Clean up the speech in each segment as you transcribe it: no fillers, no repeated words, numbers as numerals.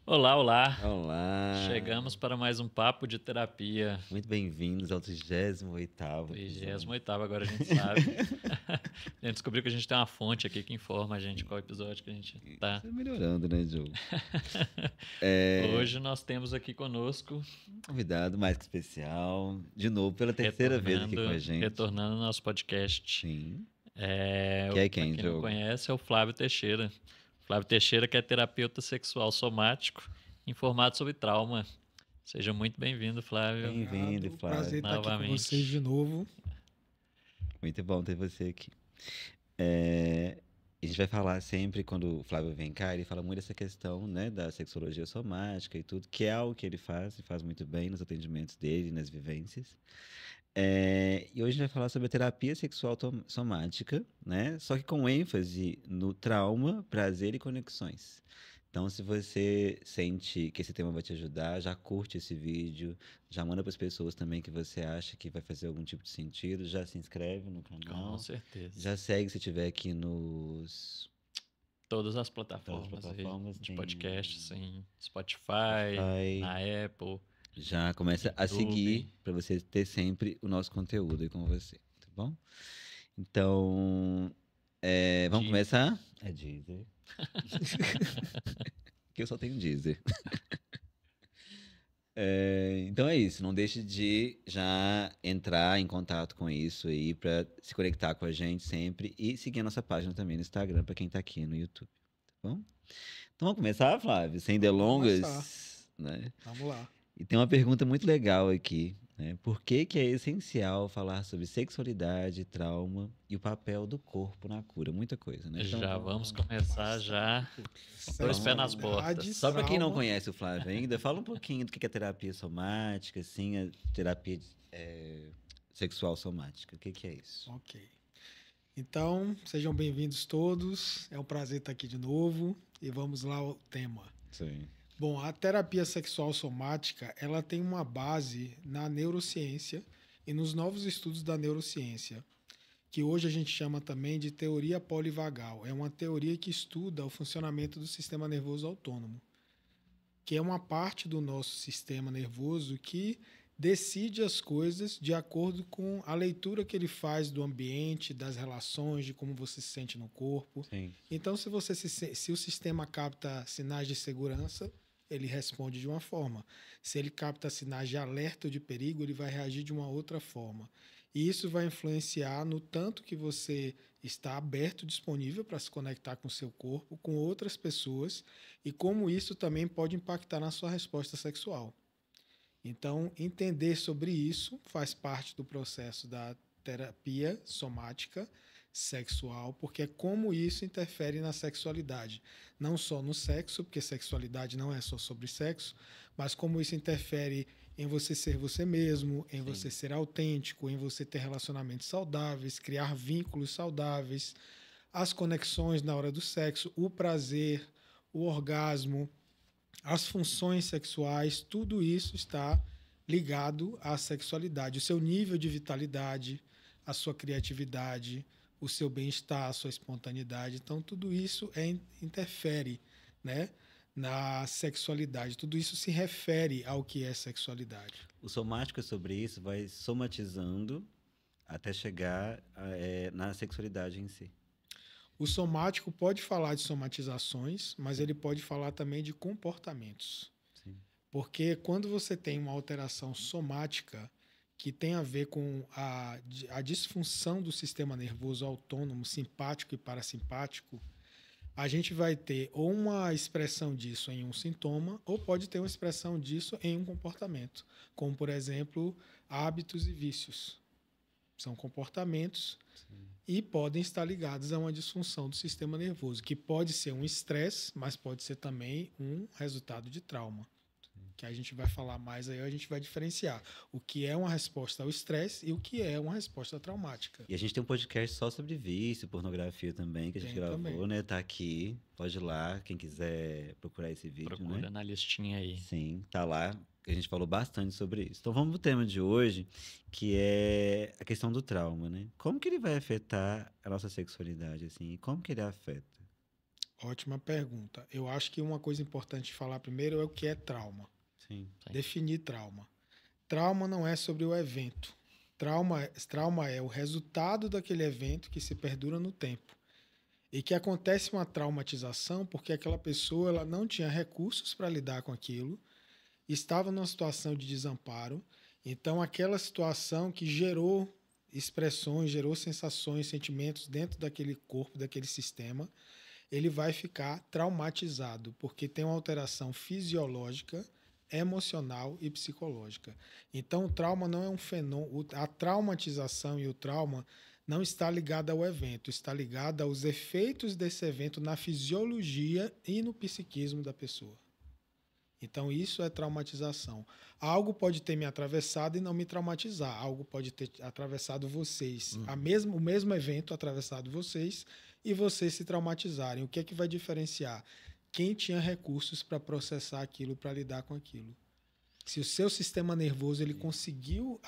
Olá, olá. Olá! Chegamos para mais um papo de terapia. Muito bem-vindos ao 38º episódio. 38º, agora a gente sabe. A gente descobriu que a gente tem uma fonte aqui que informa a gente qual episódio que a gente tá. Tá melhorando, né, Joe? Hoje nós temos aqui conosco, Convidado mais que especial, de novo, pela terceira vez aqui com a gente. retornando ao nosso podcast. Sim. É, Que é pra quem, quem não Diogo? conhece, é o Flávio Teixeira. Flávio Teixeira, que é terapeuta sexual somático, informado sobre trauma. Seja muito bem-vindo, Flávio. Bem-vindo, Obrigado, Flávio. prazer estar aqui com Novamente. vocês de novo. Muito bom ter você aqui. A gente vai falar sempre, quando o Flávio vem cá, ele fala muito dessa questão, né, da sexologia somática e tudo, que é algo que ele faz, e faz muito bem nos atendimentos dele, nas vivências. E hoje a gente vai falar sobre a terapia sexual somática, né? Só que com ênfase no trauma, prazer e conexões. Então, se você sente que esse tema vai te ajudar, já curte esse vídeo, já manda para as pessoas também que você acha que vai fazer algum tipo de sentido, já se inscreve no canal, Com certeza. já segue se tiver aqui nos Todas as plataformas, plataformas, de tem podcast, sim. Spotify, Spotify. na Apple. Já começa a YouTube. seguir para você ter sempre o nosso conteúdo aí com você, tá bom? Então, vamos Deezer. começar? É Deezer. Que eu só tenho Deezer. Então é isso, não deixe de já entrar em contato com isso aí para se conectar com a gente sempre e seguir a nossa página também no Instagram para quem tá aqui no YouTube, tá bom? Então vamos começar, Flávio, sem delongas, né? Vamos lá. E tem uma pergunta muito legal aqui, né? Por que que é essencial falar sobre sexualidade, trauma e o papel do corpo na cura? Muita coisa, né? Então, Já vamos começar já. Dois pés nas portas. só para quem não conhece o Flávio ainda, fala um pouquinho do que é terapia somática, assim, a terapia sexual somática. O que que é isso? Ok. Então, sejam bem-vindos todos. É um prazer estar aqui de novo. E vamos lá ao tema. Sim. Bom, a terapia sexual somática, ela tem uma base na neurociência e nos novos estudos da neurociência, que hoje a gente chama também de teoria polivagal. É uma teoria que estuda o funcionamento do sistema nervoso autônomo, que é uma parte do nosso sistema nervoso que decide as coisas de acordo com a leitura que ele faz do ambiente, das relações, de como você se sente no corpo. Sim. Então, se o sistema capta sinais de segurança, ele responde de uma forma. Se ele capta sinais de alerta ou de perigo, ele vai reagir de uma outra forma. E isso vai influenciar no tanto que você está aberto, disponível para se conectar com o seu corpo, com outras pessoas, e como isso também pode impactar na sua resposta sexual. Então, entender sobre isso faz parte do processo da terapia somática sexual, porque é como isso interfere na sexualidade. Não só no sexo, porque sexualidade não é só sobre sexo, mas como isso interfere em você ser você mesmo, em você ser autêntico, em você ter relacionamentos saudáveis, criar vínculos saudáveis, as conexões na hora do sexo, o prazer, o orgasmo, as funções sexuais, tudo isso está ligado à sexualidade. O seu nível de vitalidade, a sua criatividade, o seu bem-estar, a sua espontaneidade. Então, tudo isso interfere, né, na sexualidade. Tudo isso se refere ao que é sexualidade. O somático é sobre isso, vai somatizando até chegar na sexualidade em si. O somático pode falar de somatizações, mas ele pode falar também de comportamentos. Sim. Porque quando você tem uma alteração somática que tem a ver com a disfunção do sistema nervoso autônomo, simpático e parasimpático, a gente vai ter ou uma expressão disso em um sintoma, ou pode ter uma expressão disso em um comportamento, como, por exemplo, hábitos e vícios. São comportamentos e podem estar ligados a uma disfunção do sistema nervoso, que pode ser um estresse, mas pode ser também um resultado de trauma. Que a gente vai falar mais aí, a gente vai diferenciar o que é uma resposta ao estresse e o que é uma resposta traumática. E a gente tem um podcast só sobre vício, pornografia também, que a gente gravou, também. né? Tá aqui, pode ir lá, quem quiser procurar esse vídeo, Procura né? na listinha aí. Sim, tá lá, que a gente falou bastante sobre isso. Então vamos pro tema de hoje, que é a questão do trauma, né? Como que ele vai afetar a nossa sexualidade, assim? E como que ele afeta? Ótima pergunta. Eu acho que uma coisa importante de falar primeiro é o que é trauma. Sim. Definir trauma. Trauma não é sobre o evento. Trauma é o resultado daquele evento que se perdura no tempo. E que acontece uma traumatização porque aquela pessoa ela não tinha recursos para lidar com aquilo, estava numa situação de desamparo. Então, aquela situação que gerou expressões, gerou sensações, sentimentos dentro daquele corpo, daquele sistema, ele vai ficar traumatizado, porque tem uma alteração fisiológica, emocional e psicológica. Então, o trauma não é um fenômeno. A traumatização e o trauma não está ligado ao evento, está ligado aos efeitos desse evento na fisiologia e no psiquismo da pessoa. Então, isso é traumatização. Algo pode ter me atravessado e não me traumatizar. Algo pode ter atravessado vocês. O mesmo evento atravessado vocês e vocês se traumatizarem. O que é que vai diferenciar? Quem tinha recursos para processar aquilo, para lidar com aquilo. Se o seu sistema nervoso ele conseguiu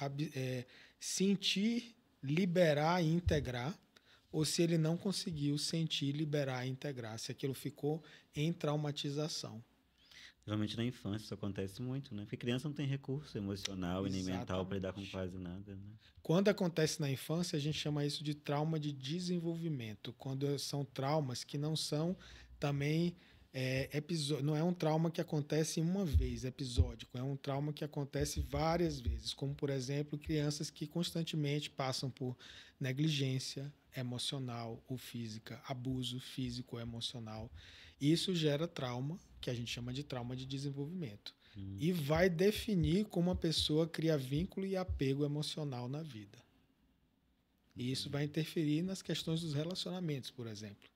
sentir, liberar e integrar, ou se ele não conseguiu sentir, liberar e integrar, se aquilo ficou em traumatização. Geralmente na infância isso acontece muito, né? Porque criança não tem recurso emocional e nem mental para lidar com quase nada, né? Quando acontece na infância, a gente chama isso de trauma de desenvolvimento. Quando são traumas que não são também não é um trauma que acontece uma vez, episódico. É um trauma que acontece várias vezes. Como, por exemplo, crianças que constantemente passam por negligência emocional ou física, abuso físico ou emocional. Isso gera trauma, que a gente chama de trauma de desenvolvimento. E vai definir como a pessoa cria vínculo e apego emocional na vida. E isso vai interferir nas questões dos relacionamentos, por exemplo.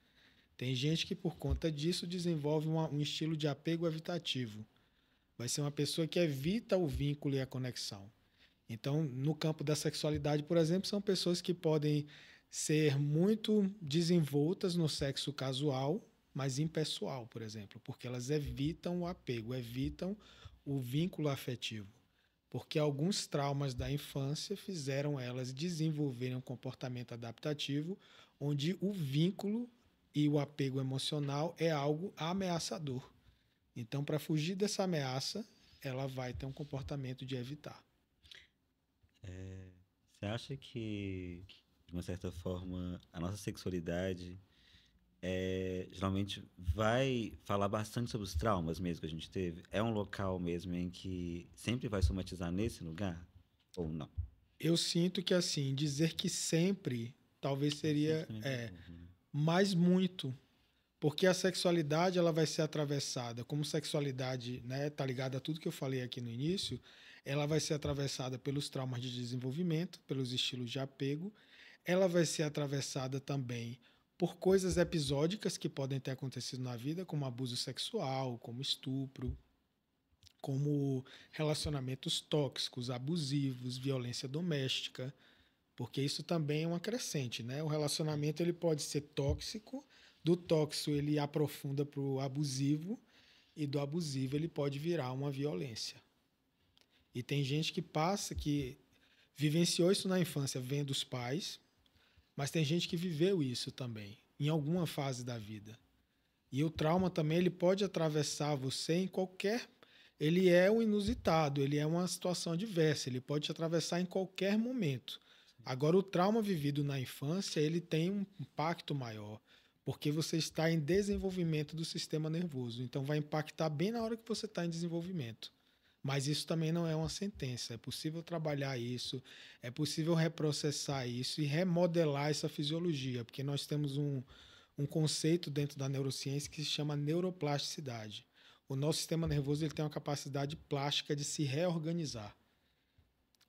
Tem gente que, por conta disso, desenvolve um estilo de apego evitativo. Vai ser uma pessoa que evita o vínculo e a conexão. Então, no campo da sexualidade, por exemplo, são pessoas que podem ser muito desenvoltas no sexo casual, mas impessoal, por exemplo, porque elas evitam o apego, evitam o vínculo afetivo. Porque alguns traumas da infância fizeram elas desenvolverem um comportamento adaptativo onde o vínculo e o apego emocional é algo ameaçador. Então, para fugir dessa ameaça, ela vai ter um comportamento de evitar. Você acha que, de uma certa forma, a nossa sexualidade geralmente vai falar bastante sobre os traumas mesmo que a gente teve? É um local mesmo em que sempre vai somatizar nesse lugar? Ou não? Eu sinto que, assim, dizer que sempre, talvez seria... mas muito. Porque a sexualidade ela vai ser atravessada, como sexualidade, né, tá ligada a tudo que eu falei aqui no início, ela vai ser atravessada pelos traumas de desenvolvimento, pelos estilos de apego, ela vai ser atravessada também por coisas episódicas que podem ter acontecido na vida, como abuso sexual, como estupro, como relacionamentos tóxicos, abusivos, violência doméstica, porque isso também é uma crescente, né? O relacionamento ele pode ser tóxico, do tóxico ele aprofunda para o abusivo e do abusivo ele pode virar uma violência. E tem gente que vivenciou isso na infância vendo os pais, mas tem gente que viveu isso também em alguma fase da vida. E o trauma também ele pode atravessar você em qualquer... Ele é o inusitado, ele é uma situação adversa, ele pode te atravessar em qualquer momento. Agora, o trauma vivido na infância, ele tem um impacto maior, porque você está em desenvolvimento do sistema nervoso. Então, vai impactar bem na hora que você está em desenvolvimento. Mas isso também não é uma sentença. É possível trabalhar isso, é possível reprocessar isso e remodelar essa fisiologia, porque nós temos um conceito dentro da neurociência que se chama neuroplasticidade. O nosso sistema nervoso ele tem uma capacidade plástica de se reorganizar.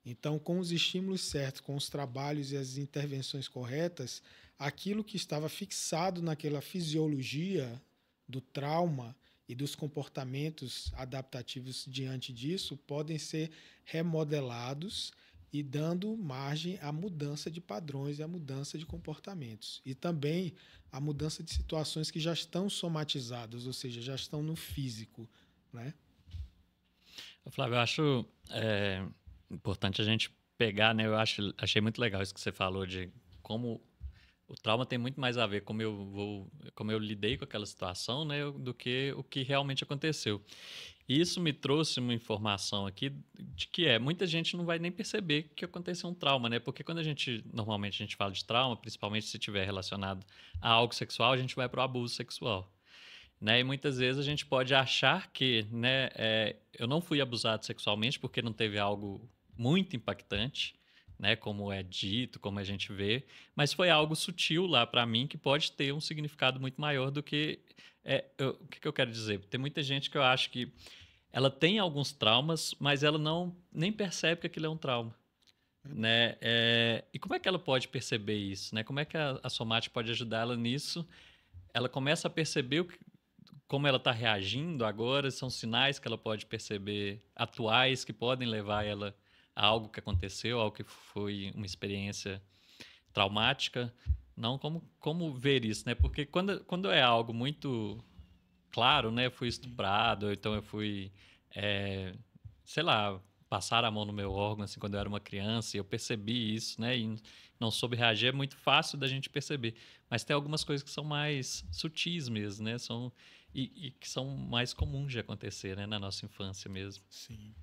Então, com os estímulos certos, com os trabalhos e as intervenções corretas, aquilo que estava fixado naquela fisiologia do trauma e dos comportamentos adaptativos diante disso podem ser remodelados e dando margem à mudança de padrões e à mudança de comportamentos. E também a mudança de situações que já estão somatizadas, ou seja, já estão no físico, né? Flávio, eu acho importante a gente pegar, né? Achei muito legal isso que você falou de como o trauma tem muito mais a ver como eu lidei com aquela situação, né, do que o que realmente aconteceu. E isso me trouxe uma informação aqui de que muita gente não vai nem perceber que aconteceu um trauma, né? Porque quando normalmente a gente fala de trauma, principalmente se estiver relacionado a algo sexual, a gente vai para o abuso sexual, né? E muitas vezes a gente pode achar que, né, eu não fui abusado sexualmente porque não teve algo muito impactante, né, como é dito, como a gente vê, mas foi algo sutil lá para mim que pode ter um significado muito maior do que o que eu quero dizer? Tem muita gente que eu acho que ela tem alguns traumas, mas ela não nem percebe que aquilo é um trauma, né? E como é que ela pode perceber isso, né? Como é que a somática pode ajudar ela nisso? Ela começa a perceber como ela está reagindo agora, são sinais que ela pode perceber atuais que podem levar ela a algo que aconteceu, algo que foi uma experiência traumática. Não como ver isso, né? Porque quando é algo muito claro, né? Eu fui estuprado, ou então eu fui, é, sei lá, passar a mão no meu órgão assim quando eu era uma criança e eu percebi isso, né? E não soube reagir, é muito fácil da gente perceber. Mas tem algumas coisas que são mais sutis mesmo, né? E que são mais comuns de acontecer, né? Na nossa infância mesmo. Sim.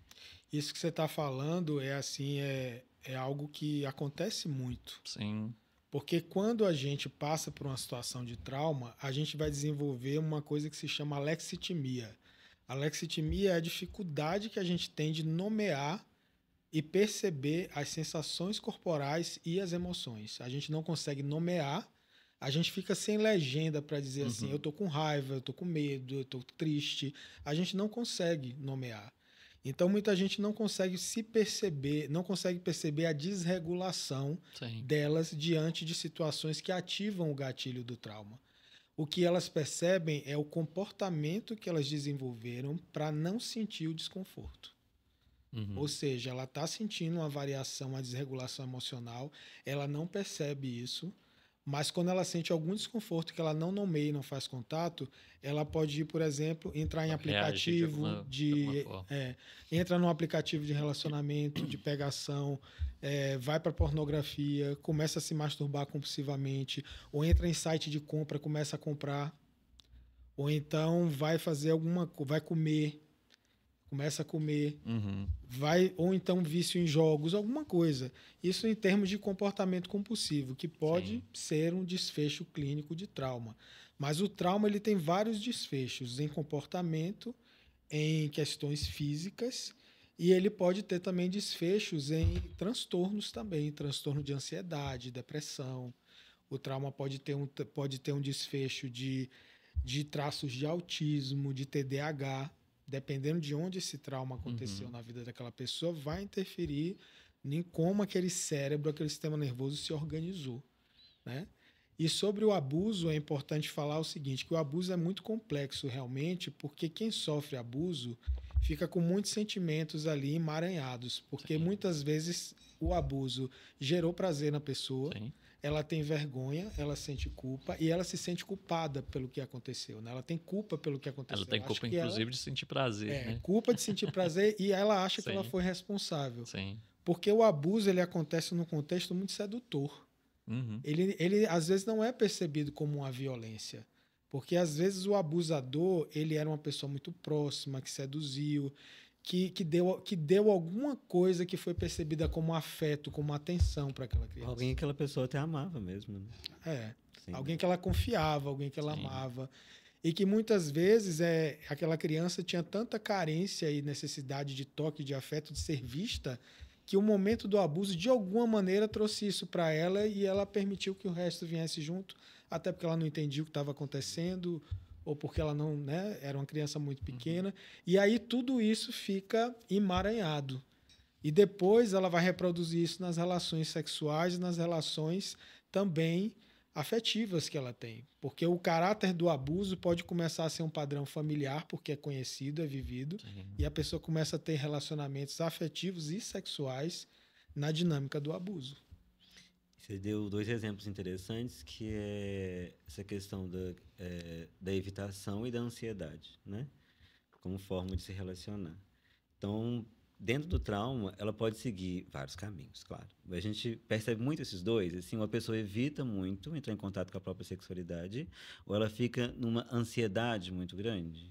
Isso que você está falando é assim, é algo que acontece muito. Sim. Porque quando a gente passa por uma situação de trauma, a gente vai desenvolver uma coisa que se chama alexitimia. A alexitimia é a dificuldade que a gente tem de nomear e perceber as sensações corporais e as emoções. A gente não consegue nomear, a gente fica sem legenda para dizer assim, eu tô com raiva, eu tô com medo, eu tô triste. A gente não consegue nomear. Então muita gente não consegue se perceber, não consegue perceber a desregulação Sim. delas diante de situações que ativam o gatilho do trauma. O que elas percebem é o comportamento que elas desenvolveram para não sentir o desconforto. Ou seja, ela está sentindo uma variação, uma desregulação emocional, ela não percebe isso, mas quando ela sente algum desconforto que ela não nomeia e não faz contato, ela pode ir, por exemplo, entrar em Reagir aplicativo de alguma forma. entra num aplicativo de relacionamento, de pegação, vai para pornografia, começa a se masturbar compulsivamente, ou entra em site de compra, começa a comprar, ou então vai fazer vai comer, começa a comer, vai, ou então vício em jogos, alguma coisa. Isso em termos de comportamento compulsivo, que pode Sim. ser um desfecho clínico de trauma. Mas o trauma ele tem vários desfechos em comportamento, em questões físicas, e ele pode ter também desfechos em transtornos também, transtorno de ansiedade, depressão. O trauma pode ter um desfecho de traços de autismo, de TDAH, dependendo de onde esse trauma aconteceu na vida daquela pessoa, vai interferir em como aquele cérebro, aquele sistema nervoso se organizou, né? E sobre o abuso, é importante falar o seguinte, que o abuso é muito complexo realmente, porque quem sofre abuso fica com muitos sentimentos ali emaranhados, porque muitas vezes o abuso gerou prazer na pessoa, Sim. ela tem vergonha, ela sente culpa e ela se sente culpada pelo que aconteceu, né? Ela tem culpa pelo que aconteceu. Ela tem culpa, inclusive, de sentir prazer, né? Culpa de sentir prazer e ela acha que ela Sim. foi responsável. Sim. Porque o abuso ele acontece num contexto muito sedutor. Ele às vezes não é percebido como uma violência. Porque às vezes o abusador ele era uma pessoa muito próxima, que seduziu, que deu alguma coisa que foi percebida como afeto, como atenção para aquela criança. Alguém que aquela pessoa até amava mesmo, né? Sim. Alguém que ela confiava, alguém que ela Sim. amava. E que muitas vezes aquela criança tinha tanta carência e necessidade de toque, de afeto, de ser vista, que o momento do abuso, de alguma maneira, trouxe isso para ela e ela permitiu que o resto viesse junto, até porque ela não entendia o que estava acontecendo, ou porque ela não, né, era uma criança muito pequena. E aí tudo isso fica emaranhado. E depois ela vai reproduzir isso nas relações sexuais e nas relações também afetivas que ela tem. Porque o caráter do abuso pode começar a ser um padrão familiar, porque é conhecido, é vivido, e a pessoa começa a ter relacionamentos afetivos e sexuais na dinâmica do abuso. Você deu 2 exemplos interessantes, que é essa questão da evitação e da ansiedade, né? Como forma de se relacionar. Então, dentro do trauma, ela pode seguir vários caminhos, claro. A gente percebe muito esses dois, assim, uma pessoa evita muito entrar em contato com a própria sexualidade, ou ela fica numa ansiedade muito grande.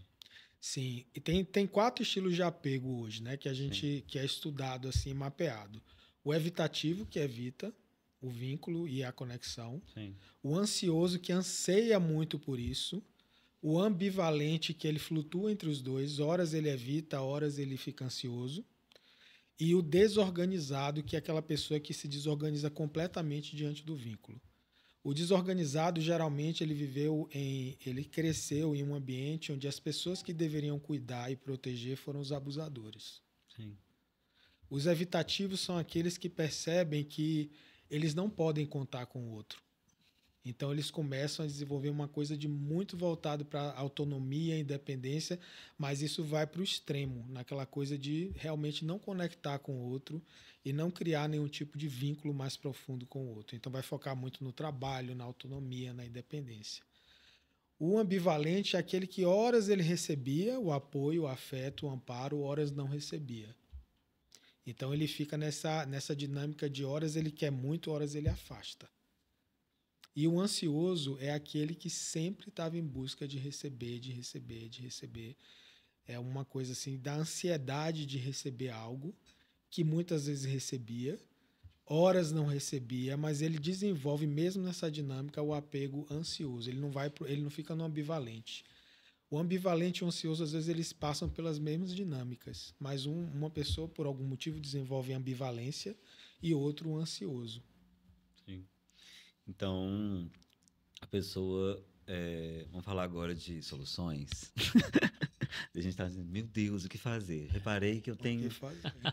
Sim, e tem 4 estilos de apego hoje, né, que a Sim. gente que é estudado assim, mapeado. O evitativo, que evita o vínculo e a conexão. Sim. O ansioso, que anseia muito por isso. O ambivalente, que ele flutua entre os dois, horas ele evita, horas ele fica ansioso. E o desorganizado, que é aquela pessoa que se desorganiza completamente diante do vínculo. O desorganizado, geralmente, ele cresceu em um ambiente onde as pessoas que deveriam cuidar e proteger foram os abusadores. Sim. Os evitativos são aqueles que percebem que eles não podem contar com o outro. Então, eles começam a desenvolver uma coisa de muito voltado para autonomia, independência, mas isso vai para o extremo, naquela coisa de realmente não conectar com o outro e não criar nenhum tipo de vínculo mais profundo com o outro. Então, vai focar muito no trabalho, na autonomia, na independência. O ambivalente é aquele que horas ele recebia o apoio, o afeto, o amparo, horas não recebia. Então, ele fica nessa dinâmica de horas ele quer muito, horas ele afasta. E o ansioso é aquele que sempre estava em busca de receber, de receber, de receber. É uma coisa assim, da ansiedade de receber algo, que muitas vezes recebia, horas não recebia, mas ele desenvolve mesmo nessa dinâmica o apego ansioso. Ele não fica no ambivalente. O ambivalente e o ansioso, às vezes, eles passam pelas mesmas dinâmicas, mas uma pessoa, por algum motivo, desenvolve ambivalência e outro o ansioso. Sim. Então, a pessoa... vamos falar agora de soluções. A gente está dizendo, meu Deus, o que fazer? Reparei que eu tenho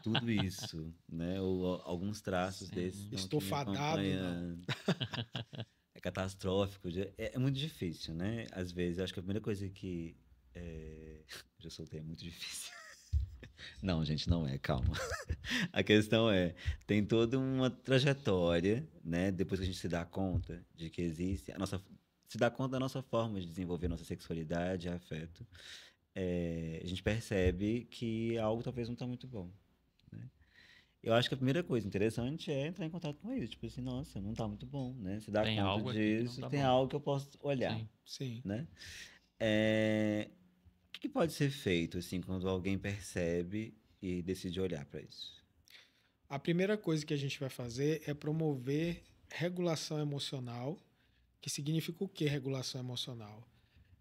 tudo isso, né? Ou alguns traços desses estão Estou fadado, acompanhando. É catastrófico. É muito difícil, né? Às vezes, eu acho que a primeira coisa que... já soltei, é muito difícil. Não, gente, não é, calma. A questão tem toda uma trajetória, né? Depois que a gente se dá conta de que existe, se dá conta da nossa forma de desenvolver nossa sexualidade, afeto, a gente percebe que algo talvez não está muito bom, né? Eu acho que a primeira coisa interessante é entrar em contato com isso, tipo assim, nossa, não está muito bom, né? Se dá Tem conta algo aqui que não disso, tá tem bom. algo que eu posso olhar, Sim. né? O que pode ser feito, assim, quando alguém percebe e decide olhar para isso? A primeira coisa que a gente vai fazer é promover regulação emocional, que significa o que regulação emocional?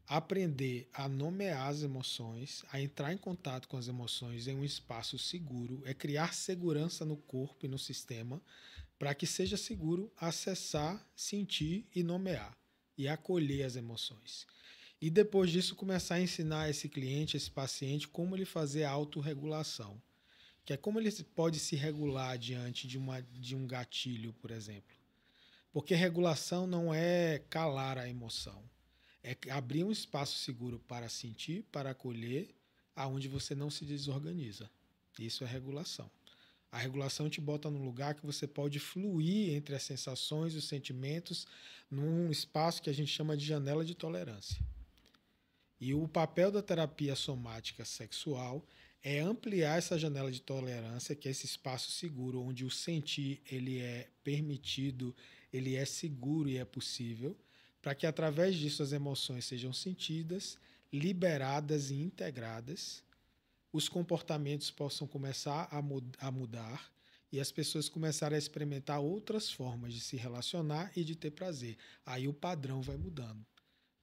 Aprender a nomear as emoções, a entrar em contato com as emoções em um espaço seguro, é criar segurança no corpo e no sistema para que seja seguro acessar, sentir e nomear e acolher as emoções. E depois disso começar a ensinar esse cliente, esse paciente, como ele fazer a autorregulação, que é como ele pode se regular diante de um gatilho, por exemplo. Porque regulação não é calar a emoção, é abrir um espaço seguro para sentir, para acolher, aonde você não se desorganiza. Isso é regulação. A regulação te bota num lugar que você pode fluir entre as sensações e os sentimentos num espaço que a gente chama de janela de tolerância. E o papel da terapia somática sexual é ampliar essa janela de tolerância, que é esse espaço seguro onde o sentir ele é permitido, ele é seguro e é possível, para que através disso as emoções sejam sentidas, liberadas e integradas, os comportamentos possam começar a mudar e as pessoas começarem a experimentar outras formas de se relacionar e de ter prazer. Aí o padrão vai mudando.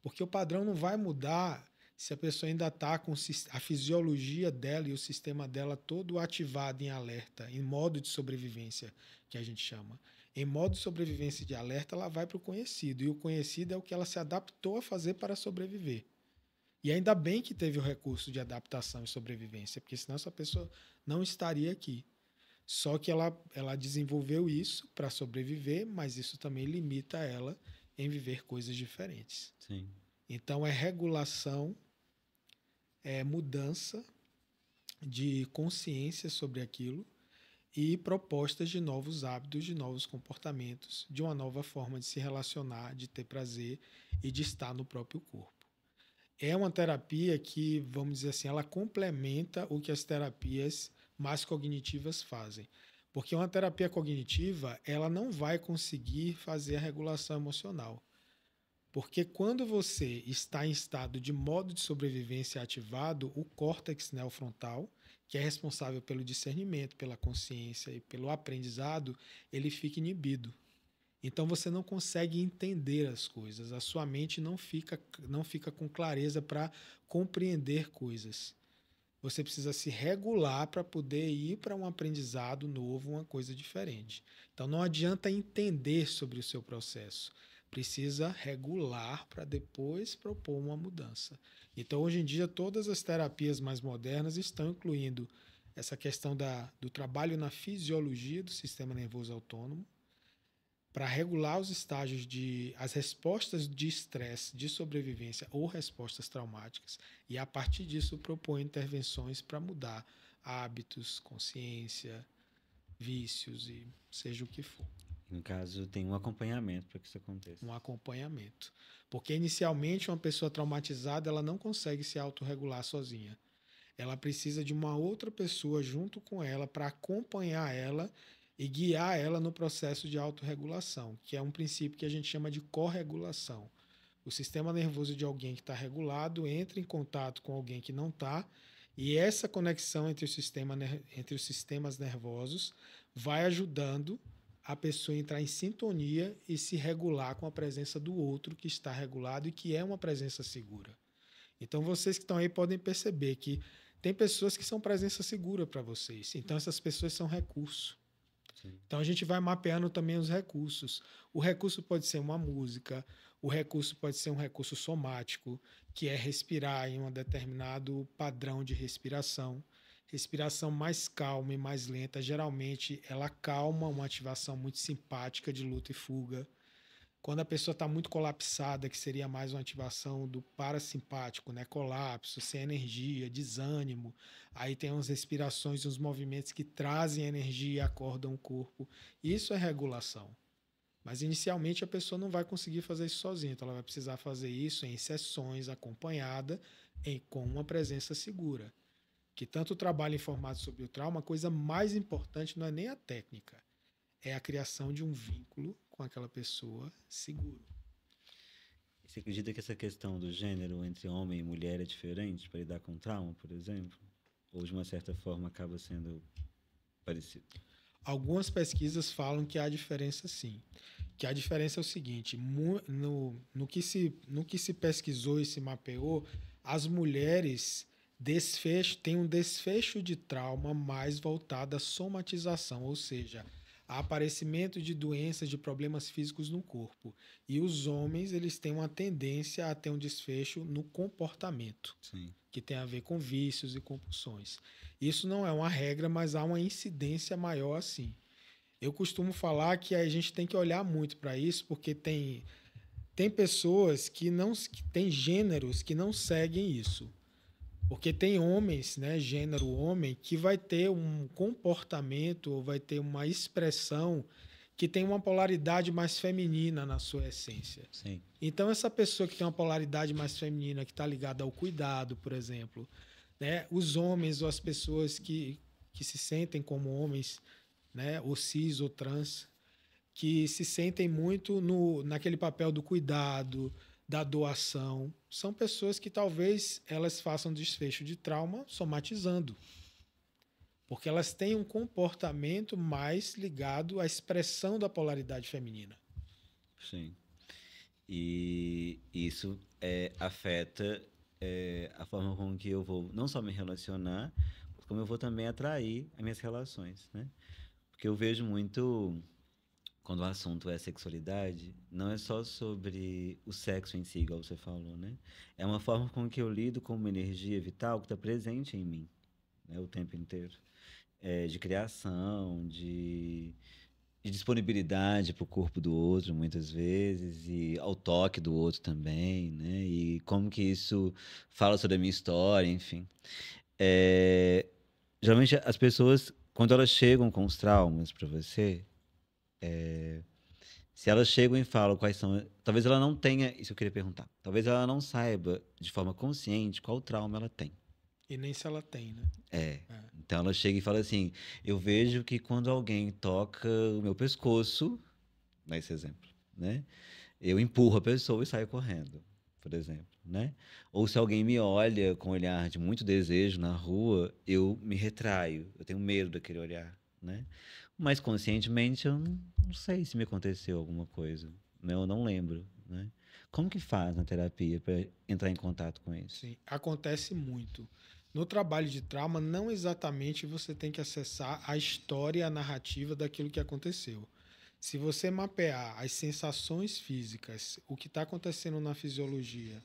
Porque o padrão não vai mudar se a pessoa ainda está com a fisiologia dela e o sistema dela todo ativado em alerta, em modo de sobrevivência, que a gente chama. Em modo de sobrevivência de alerta, ela vai para o conhecido. E o conhecido é o que ela se adaptou a fazer para sobreviver. E ainda bem que teve o recurso de adaptação e sobrevivência, porque senão essa pessoa não estaria aqui. Só que ela desenvolveu isso para sobreviver, mas isso também limita ela em viver coisas diferentes. Sim. Então, é regulação, é mudança de consciência sobre aquilo e propostas de novos hábitos, de novos comportamentos, de uma nova forma de se relacionar, de ter prazer e de estar no próprio corpo. É uma terapia que, vamos dizer assim, ela complementa o que as terapias mas cognitivas fazem. Porque uma terapia cognitiva, ela não vai conseguir fazer a regulação emocional. Porque quando você está em estado de modo de sobrevivência ativado, o córtex neofrontal, que é responsável pelo discernimento, pela consciência e pelo aprendizado, ele fica inibido. Então você não consegue entender as coisas, a sua mente não fica com clareza para compreender coisas. Você precisa se regular para poder ir para um aprendizado novo, uma coisa diferente. Então não adianta entender sobre o seu processo. Precisa regular para depois propor uma mudança. Então, hoje em dia, todas as terapias mais modernas estão incluindo essa questão do trabalho na fisiologia do sistema nervoso autônomo, para regular os estágios as respostas de estresse, de sobrevivência ou respostas traumáticas, e a partir disso propõe intervenções para mudar hábitos, consciência, vícios e seja o que for. No caso, tem um acompanhamento para que isso aconteça. Um acompanhamento. Porque inicialmente uma pessoa traumatizada ela não consegue se autorregular sozinha. Ela precisa de uma outra pessoa junto com ela para acompanhar ela e guiar ela no processo de autorregulação, que é um princípio que a gente chama de corregulação. O sistema nervoso de alguém que está regulado entra em contato com alguém que não está, e essa conexão entre os sistemas nervosos vai ajudando a pessoa a entrar em sintonia e se regular com a presença do outro que está regulado e que é uma presença segura. Então vocês que estão aí podem perceber que tem pessoas que são presença segura para vocês. Então essas pessoas são recurso. Então a gente vai mapeando também os recursos. O recurso pode ser uma música, o recurso pode ser um recurso somático, que é respirar em um determinado padrão de respiração. Respiração mais calma e mais lenta, geralmente ela calma uma ativação muito simpática de luta e fuga. Quando a pessoa está muito colapsada, que seria mais uma ativação do parasimpático, né? Colapso, sem energia, desânimo. Aí tem umas respirações, uns movimentos que trazem energia e acordam o corpo. Isso é regulação. Mas inicialmente a pessoa não vai conseguir fazer isso sozinha. Então ela vai precisar fazer isso em sessões, acompanhada, com uma presença segura. Que tanto o trabalho informado sobre o trauma, a coisa mais importante não é nem a técnica, é a criação de um vínculo com aquela pessoa seguro. Você acredita que essa questão do gênero entre homem e mulher é diferente para lidar com trauma, por exemplo? Ou de uma certa forma acaba sendo parecido? Algumas pesquisas falam que há diferença sim. Que a diferença é o seguinte, no que se pesquisou e se mapeou, as mulheres têm um desfecho de trauma mais voltado à somatização, ou seja, a aparecimento de doenças, de problemas físicos no corpo. E os homens, eles têm uma tendência a ter um desfecho no comportamento, Sim. que tem a ver com vícios e compulsões. Isso não é uma regra, mas há uma incidência maior assim. Eu costumo falar que a gente tem que olhar muito para isso, porque tem pessoas que têm gêneros que não seguem isso. Porque tem homens, né, gênero homem, que vai ter um comportamento ou vai ter uma expressão que tem uma polaridade mais feminina na sua essência. Sim. Então, essa pessoa que tem uma polaridade mais feminina, que está ligada ao cuidado, por exemplo, né, os homens ou as pessoas que se sentem como homens, né, ou cis ou trans, que se sentem muito naquele papel do cuidado, da doação, são pessoas que talvez elas façam desfecho de trauma somatizando. Porque elas têm um comportamento mais ligado à expressão da polaridade feminina. Sim. E isso afeta a forma com que eu vou não só me relacionar, como eu vou também atrair as minhas relações, né? Porque eu vejo muito, quando o assunto é sexualidade, não é só sobre o sexo em si, igual você falou, né? É uma forma com que eu lido com uma energia vital que está presente em mim, né, o tempo inteiro. De criação, de disponibilidade para o corpo do outro, muitas vezes, e ao toque do outro também, né? E como que isso fala sobre a minha história, enfim. Geralmente, as pessoas, quando elas chegam com os traumas para você, se elas chegam e falam quais são... Talvez ela não tenha... Isso eu queria perguntar. Talvez ela não saiba, de forma consciente, qual trauma ela tem. E nem se ela tem, né? É. É. Então ela chega e fala assim: eu vejo que quando alguém toca o meu pescoço, nesse exemplo, né? Eu empurro a pessoa e saio correndo, por exemplo, né? Ou se alguém me olha com um olhar de muito desejo na rua, eu me retraio, eu tenho medo daquele olhar, né? Mas conscientemente eu não sei se me aconteceu alguma coisa, né? Eu não lembro, né? Como que faz na terapia para entrar em contato com isso? Sim, acontece muito. No trabalho de trauma, não exatamente você tem que acessar a história e a narrativa daquilo que aconteceu. Se você mapear as sensações físicas, o que está acontecendo na fisiologia,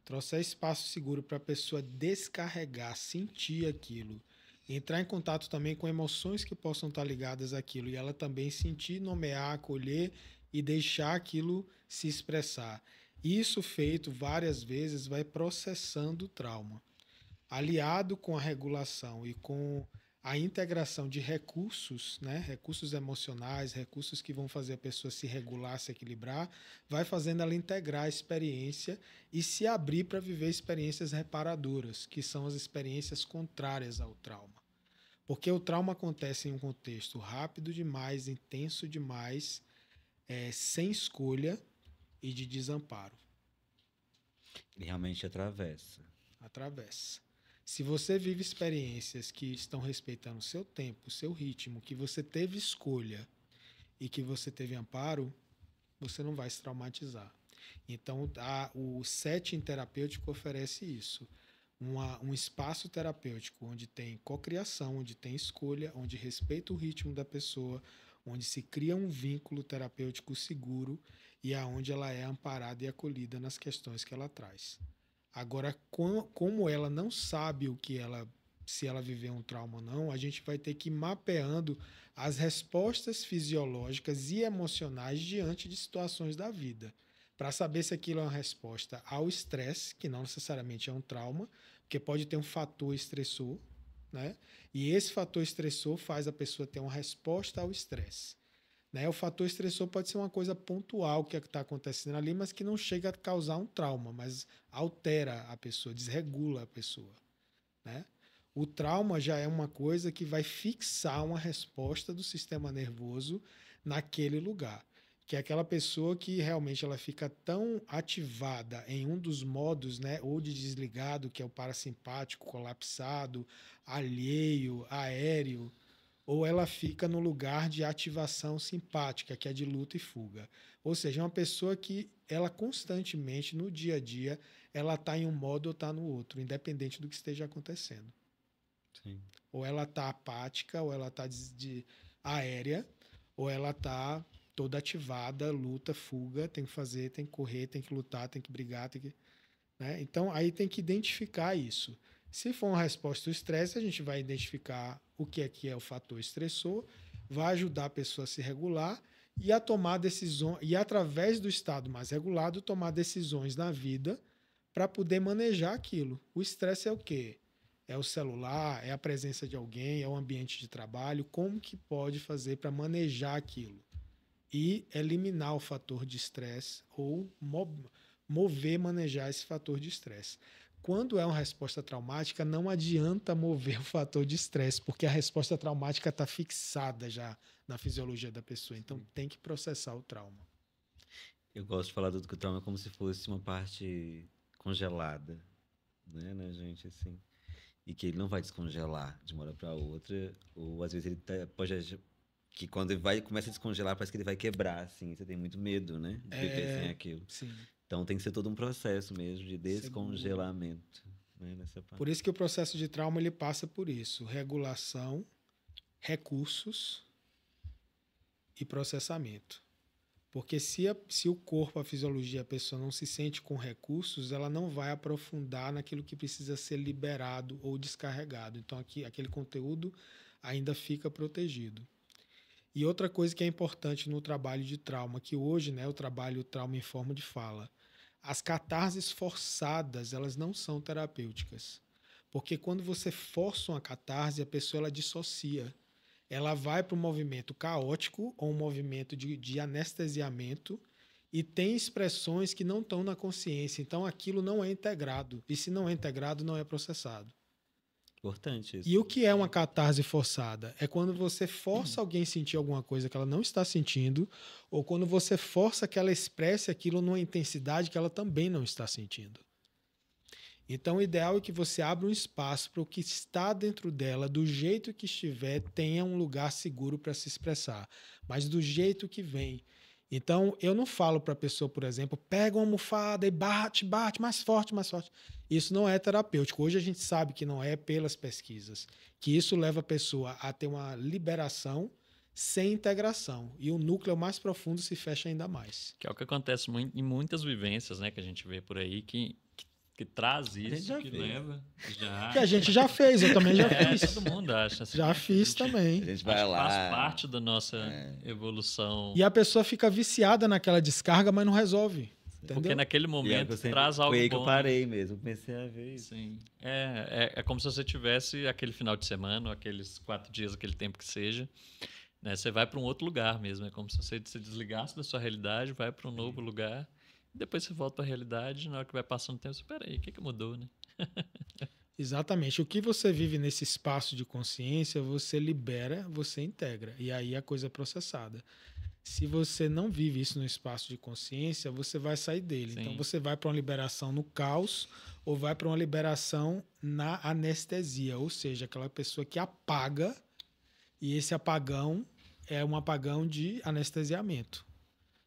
trouxer espaço seguro para a pessoa descarregar, sentir aquilo, entrar em contato também com emoções que possam estar ligadas àquilo e ela também sentir, nomear, acolher e deixar aquilo se expressar. Isso feito várias vezes vai processando o trauma. Aliado com a regulação e com a integração de recursos, né, recursos emocionais, recursos que vão fazer a pessoa se regular, se equilibrar, vai fazendo ela integrar a experiência e se abrir para viver experiências reparadoras, que são as experiências contrárias ao trauma. Porque o trauma acontece em um contexto rápido demais, intenso demais, sem escolha e de desamparo. Ele realmente atravessa. Atravessa. Se você vive experiências que estão respeitando o seu tempo, o seu ritmo, que você teve escolha e que você teve amparo, você não vai se traumatizar. Então, o setting terapêutico oferece isso. Um espaço terapêutico onde tem cocriação, onde tem escolha, onde respeita o ritmo da pessoa, onde se cria um vínculo terapêutico seguro e aonde ela é amparada e acolhida nas questões que ela traz. Agora, como ela não sabe o que ela, se ela viveu um trauma ou não, a gente vai ter que ir mapeando as respostas fisiológicas e emocionais diante de situações da vida, para saber se aquilo é uma resposta ao estresse, que não necessariamente é um trauma, porque pode ter um fator estressor, né? E esse fator estressor faz a pessoa ter uma resposta ao estresse. Né? O fator estressor pode ser uma coisa pontual que está acontecendo ali, mas que não chega a causar um trauma, mas altera a pessoa, desregula a pessoa. Né? O trauma já é uma coisa que vai fixar uma resposta do sistema nervoso naquele lugar. Que é aquela pessoa que realmente ela fica tão ativada em um dos modos, né, ou de desligado, que é o parasimpático, colapsado, alheio, aéreo, ou ela fica no lugar de ativação simpática, que é de luta e fuga. Ou seja, é uma pessoa que ela constantemente, no dia a dia, ela está em um modo ou está no outro, independente do que esteja acontecendo. Sim. Ou ela está apática, ou ela está aérea, ou ela está toda ativada, luta, fuga, tem que fazer, tem que correr, tem que lutar, tem que brigar, tem que... Né? Então, aí tem que identificar isso. Se for uma resposta ao estresse, a gente vai identificar o que é o fator estressor, vai ajudar a pessoa a se regular e a tomar decisões, e através do estado mais regulado, tomar decisões na vida para poder manejar aquilo. O estresse é o quê? É o celular, é a presença de alguém, é o ambiente de trabalho, como que pode fazer para manejar aquilo? E eliminar o fator de estresse ou mover, manejar esse fator de estresse. Quando é uma resposta traumática, não adianta mover o fator de estresse, porque a resposta traumática está fixada já na fisiologia da pessoa. Então tem que processar o trauma. Eu gosto de falar do trauma como se fosse uma parte congelada, né, gente, assim. E que ele não vai descongelar de uma hora para outra, ou às vezes ele pode agir, que quando ele começa a descongelar, parece que ele vai quebrar, assim. Você tem muito medo, né, de viver sem aquilo. Sim. Então tem que ser todo um processo mesmo de descongelamento, né, nessa parte. Por isso que o processo de trauma ele passa por isso: regulação, recursos e processamento. Porque se o corpo, a fisiologia, a pessoa não se sente com recursos, ela não vai aprofundar naquilo que precisa ser liberado ou descarregado. Então aquele conteúdo ainda fica protegido. E outra coisa que é importante no trabalho de trauma, que hoje, né, o trauma em forma de fala, as catarses forçadas, elas não são terapêuticas. Porque quando você força uma catarse, a pessoa ela dissocia. Ela vai para um movimento caótico ou um movimento de anestesiamento e tem expressões que não estão na consciência. Então aquilo não é integrado. E se não é integrado, não é processado. Importante isso. E o que é uma catarse forçada? É quando você força alguém a sentir alguma coisa que ela não está sentindo, ou quando você força que ela expresse aquilo numa intensidade que ela também não está sentindo. Então, o ideal é que você abra um espaço para o que está dentro dela, do jeito que estiver, tenha um lugar seguro para se expressar, mas do jeito que vem. Então, eu não falo para a pessoa, por exemplo, pega uma almofada e bate, bate, mais forte, mais forte. Isso não é terapêutico. Hoje a gente sabe que não é pelas pesquisas, que isso leva a pessoa a ter uma liberação sem integração. E o núcleo mais profundo se fecha ainda mais. Que é o que acontece em muitas vivências, né, que a gente vê por aí, que traz isso, que leva. Que a gente já fez, eu também já fiz. Todo mundo acha. Assim, já fiz também. A gente vai lá. Faz parte da nossa evolução. E a pessoa fica viciada naquela descarga, mas não resolve. Entendeu? Porque naquele momento traz algo bom. Foi aí que eu parei mesmo, comecei a ver isso. Sim. É como se você tivesse aquele final de semana, ou aqueles 4 dias, aquele tempo que seja. Né? Você vai para um outro lugar mesmo. É como se você se desligasse da sua realidade, vai para um novo lugar. Depois você volta para a realidade, na hora que vai passando o tempo, você, peraí, o que mudou, né? Exatamente. O que você vive nesse espaço de consciência, você libera, você integra. E aí a coisa é processada. Se você não vive isso no espaço de consciência, você vai sair dele. Sim. Então você vai para uma liberação no caos ou vai para uma liberação na anestesia, ou seja, aquela pessoa que apaga, e esse apagão é um apagão de anestesiamento.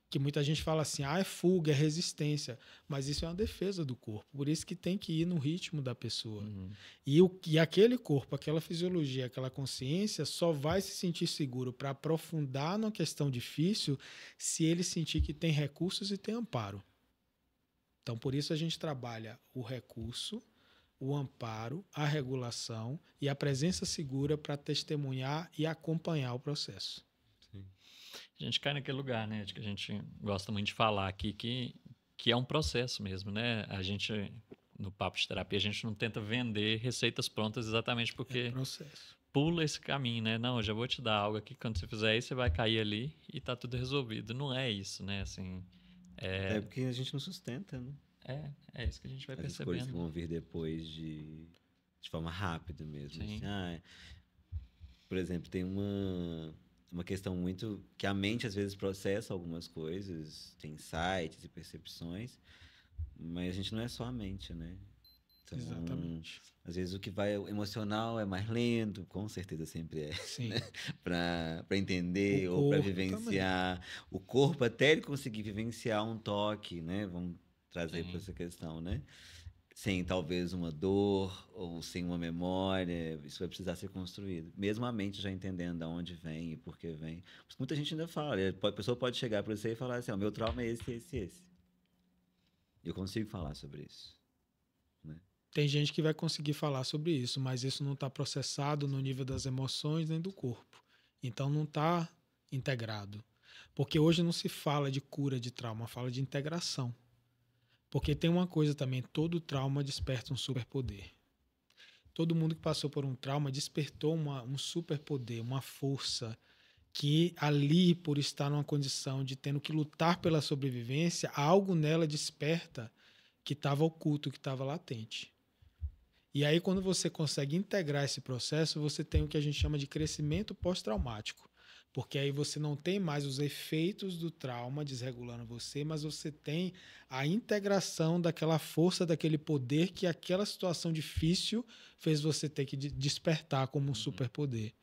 Que muita gente fala assim, é fuga, é resistência, mas isso é uma defesa do corpo, por isso que tem que ir no ritmo da pessoa. E aquele corpo, aquela fisiologia, aquela consciência só vai se sentir seguro para aprofundar numa questão difícil se ele sentir que tem recursos e tem amparo. Então, por isso a gente trabalha o recurso, o amparo, a regulação e a presença segura para testemunhar e acompanhar o processo. A gente cai naquele lugar, né? Que a gente gosta muito de falar aqui, que é um processo mesmo, né? A gente, no Papo de Terapia, a gente não tenta vender receitas prontas exatamente porque pula esse caminho, né? Não, eu já vou te dar algo aqui, quando você fizer isso, você vai cair ali e tá tudo resolvido. Não é isso, né? Assim, é porque a gente não sustenta, né? É isso que a gente vai percebendo. As coisas que vão vir depois de forma rápida mesmo. Sim. Assim, por exemplo, tem uma questão muito que a mente às vezes processa algumas coisas, tem insights e percepções, mas a gente não é só a mente, né? Então, exatamente. Às vezes o que vai emocional é mais lento, com certeza sempre é. Sim. Né? Para entender ou para vivenciar. Também. O corpo, até ele conseguir vivenciar um toque, né? Vamos trazer para essa questão, né? Sem talvez uma dor ou sem uma memória, isso vai precisar ser construído. Mesmo a mente já entendendo de onde vem e por que vem. Muita gente ainda fala, a pessoa pode chegar para você e falar assim, o meu trauma é esse, esse, esse. Eu consigo falar sobre isso. Né? Tem gente que vai conseguir falar sobre isso, mas isso não está processado no nível das emoções nem do corpo. Então não está integrado. Porque hoje não se fala de cura de trauma, fala de integração. Porque tem uma coisa também, todo trauma desperta um superpoder. Todo mundo que passou por um trauma despertou um superpoder, uma força que ali, por estar numa condição de tendo que lutar pela sobrevivência, algo nela desperta que estava oculto, que estava latente. E aí, quando você consegue integrar esse processo, você tem o que a gente chama de crescimento pós-traumático. Porque aí você não tem mais os efeitos do trauma desregulando você, mas você tem a integração daquela força, daquele poder que aquela situação difícil fez você ter que despertar como um superpoder.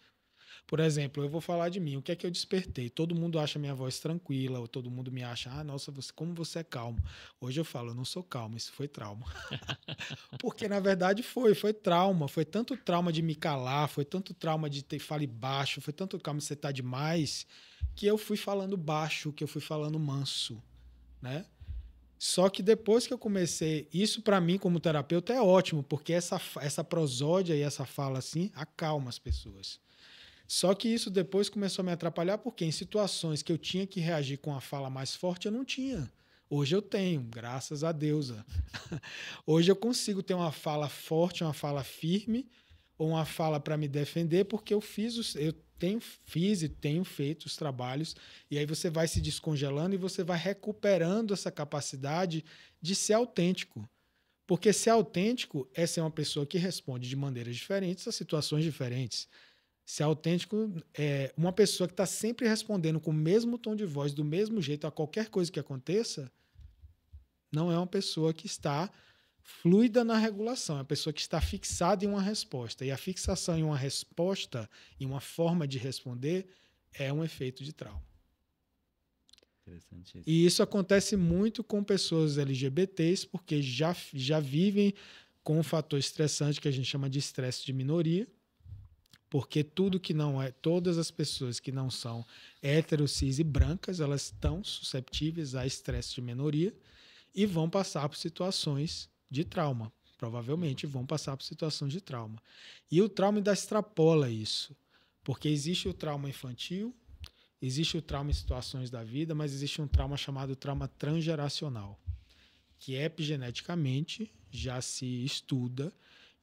Por exemplo, eu vou falar de mim. O que é que eu despertei? Todo mundo acha minha voz tranquila, ou todo mundo me acha, nossa, como você é calmo. Hoje eu falo, eu não sou calmo, isso foi trauma. Porque, na verdade, foi trauma. Foi tanto trauma de me calar, foi tanto trauma de ter fale baixo, foi tanto trauma de você estar demais, que eu fui falando baixo, que eu fui falando manso, né? Só que depois que eu comecei, isso para mim como terapeuta é ótimo, porque essa prosódia e essa fala assim acalma as pessoas. Só que isso depois começou a me atrapalhar porque em situações que eu tinha que reagir com a fala mais forte, eu não tinha. Hoje eu tenho, graças a Deus. Hoje eu consigo ter uma fala forte, uma fala firme, ou uma fala para me defender, porque eu fiz e tenho feito os trabalhos, e aí você vai se descongelando e você vai recuperando essa capacidade de ser autêntico. Porque ser autêntico é ser uma pessoa que responde de maneiras diferentes a situações diferentes. Ser autêntico é uma pessoa que está sempre respondendo com o mesmo tom de voz, do mesmo jeito a qualquer coisa que aconteça, não é uma pessoa que está fluida na regulação, é uma pessoa que está fixada em uma resposta. E a fixação em uma resposta, em uma forma de responder, é um efeito de trauma. Interessante isso. E isso acontece muito com pessoas LGBTs, porque já vivem com um fator estressante que a gente chama de estresse de minoria, porque tudo que não é, todas as pessoas que não são hétero, cis e brancas, elas estão susceptíveis a estresse de minoria e vão passar por situações de trauma. Provavelmente vão passar por situações de trauma. E o trauma ainda extrapola isso, porque existe o trauma infantil, existe o trauma em situações da vida, mas existe um trauma chamado trauma transgeracional, que epigeneticamente já se estuda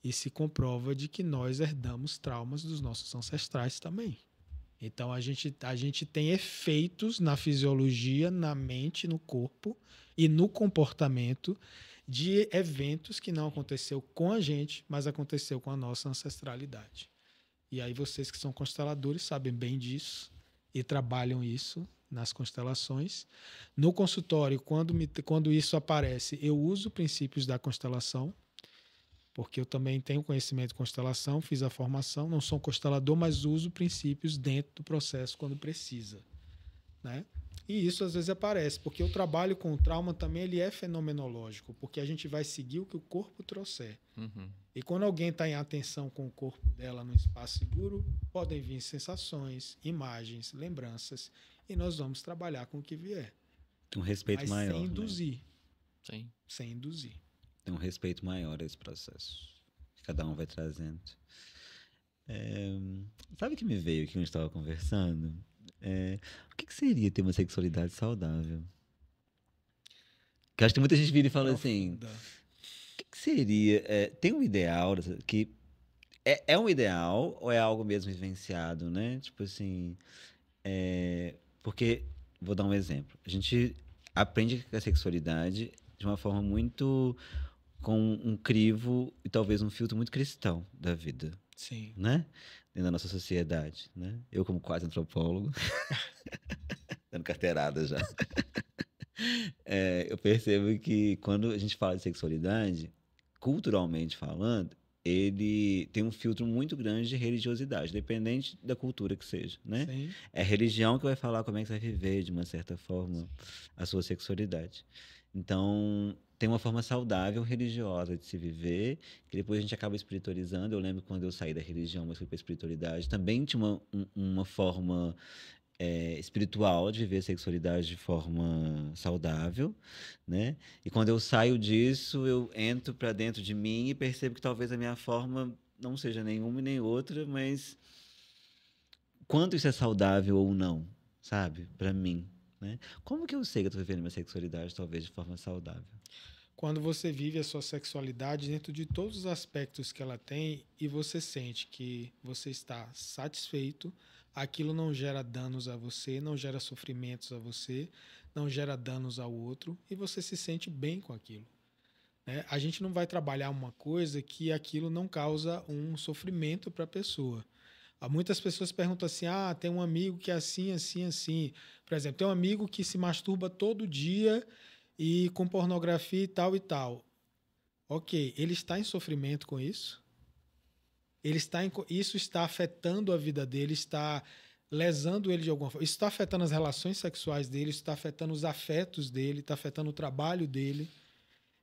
e se comprova de que nós herdamos traumas dos nossos ancestrais também. Então, a gente tem efeitos na fisiologia, na mente, no corpo e no comportamento de eventos que não aconteceu com a gente, mas aconteceu com a nossa ancestralidade. E aí vocês que são consteladores sabem bem disso e trabalham isso nas constelações. No consultório, quando isso aparece, eu uso princípios da constelação, porque eu também tenho conhecimento de constelação, fiz a formação, não sou constelador, mas uso princípios dentro do processo quando precisa, né? E isso às vezes aparece, porque o trabalho com o trauma também ele é fenomenológico, porque a gente vai seguir o que o corpo trouxer. Uhum. E quando alguém está em atenção com o corpo dela num espaço seguro, podem vir sensações, imagens, lembranças, e nós vamos trabalhar com o que vier. Um respeito mas maior. sem induzir. Né? Sim. Sem induzir. Tem um respeito maior a esse processo. Que cada um vai trazendo. Sabe o que me veio aqui quando a gente estava conversando? O que seria ter uma sexualidade saudável? Porque acho que muita gente vira e fala assim... O que seria... tem um ideal que... É um ideal ou é algo mesmo vivenciado, né? Tipo assim... porque... Vou dar um exemplo. A gente aprende a sexualidade de uma forma muito... com um crivo e talvez um filtro muito cristão da vida. Sim. Né? Dentro da nossa sociedade, né? Eu, como quase antropólogo, dando carteirada já, eu percebo que quando a gente fala de sexualidade, culturalmente falando, ele tem um filtro muito grande de religiosidade, dependente da cultura que seja, né? Sim. É a religião que vai falar como é que você vai viver, de uma certa forma, a sua sexualidade. Então, tem uma forma saudável religiosa de se viver, que depois a gente acaba espiritualizando. Eu lembro quando eu saí da religião, mas fui para a espiritualidade, também tinha uma forma espiritual de viver a sexualidade de forma saudável, né? E quando eu saio disso, eu entro para dentro de mim e percebo que talvez a minha forma não seja nenhuma e nem outra, mas quanto isso é saudável ou não, sabe? Para mim, né? Como que eu sei que eu tô vivendo minha sexualidade talvez de forma saudável? Quando você vive a sua sexualidade dentro de todos os aspectos que ela tem e você sente que você está satisfeito, aquilo não gera danos a você, não gera sofrimentos a você, não gera danos ao outro e você se sente bem com aquilo. Né? A gente não vai trabalhar uma coisa que aquilo não causa um sofrimento para a pessoa. Muitas pessoas perguntam assim: ah, tem um amigo que é assim, assim, assim. Por exemplo, tem um amigo que se masturba todo dia e com pornografia e tal e tal. Ok, ele está em sofrimento com isso? Isso está afetando a vida dele, está lesando ele de alguma forma. Isso está afetando as relações sexuais dele, isso está afetando os afetos dele, está afetando o trabalho dele,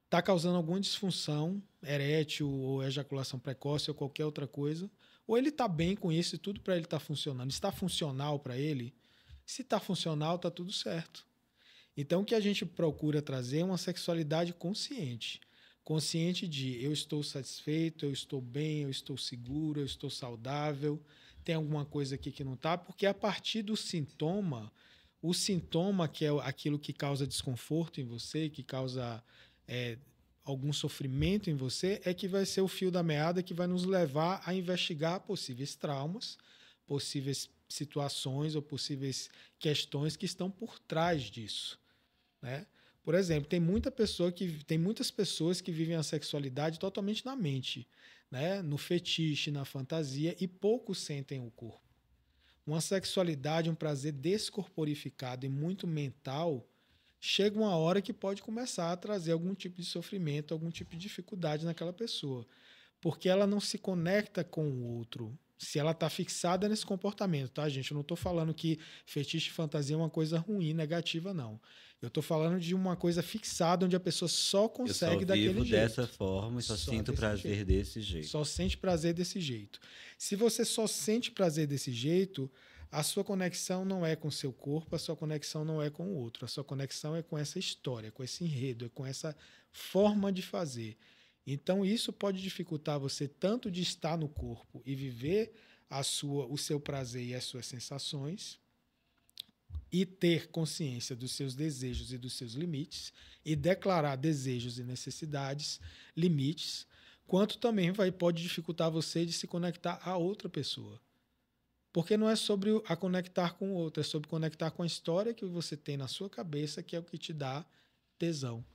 está causando alguma disfunção erétil ou ejaculação precoce ou qualquer outra coisa. Ou ele está bem com isso e tudo para ele está funcionando. Está funcional para ele? Se está funcional, está tudo certo. Então, o que a gente procura trazer é uma sexualidade consciente. Consciente de eu estou satisfeito, eu estou bem, eu estou seguro, eu estou saudável, tem alguma coisa aqui que não está, porque a partir do sintoma, o sintoma que é aquilo que causa desconforto em você, que causa algum sofrimento em você, é que vai ser o fio da meada que vai nos levar a investigar possíveis traumas, possíveis situações ou possíveis questões que estão por trás disso. Né? Por exemplo, tem muitas pessoas que vivem a sexualidade totalmente na mente, né? No fetiche, na fantasia, e poucos sentem o corpo. Uma sexualidade, um prazer descorporificado e muito mental, chega uma hora que pode começar a trazer algum tipo de sofrimento, algum tipo de dificuldade naquela pessoa. Porque ela não se conecta com o outro. Se ela está fixada nesse comportamento, tá, gente? Eu não estou falando que fetiche e fantasia é uma coisa ruim, negativa, não. Eu estou falando de uma coisa fixada onde a pessoa só consegue daquele jeito. Eu só vivo dessa forma e só sinto prazer desse jeito. Só sente prazer desse jeito. Se você só sente prazer desse jeito, a sua conexão não é com o seu corpo, a sua conexão não é com o outro. A sua conexão é com essa história, com esse enredo, é com essa forma de fazer. Então, isso pode dificultar você tanto de estar no corpo e viver o seu prazer e as suas sensações, e ter consciência dos seus desejos e dos seus limites, e declarar desejos e necessidades, limites, quanto também pode dificultar você de se conectar a outra pessoa. Porque não é sobre a conectar com o outro, é sobre conectar com a história que você tem na sua cabeça, que é o que te dá tesão.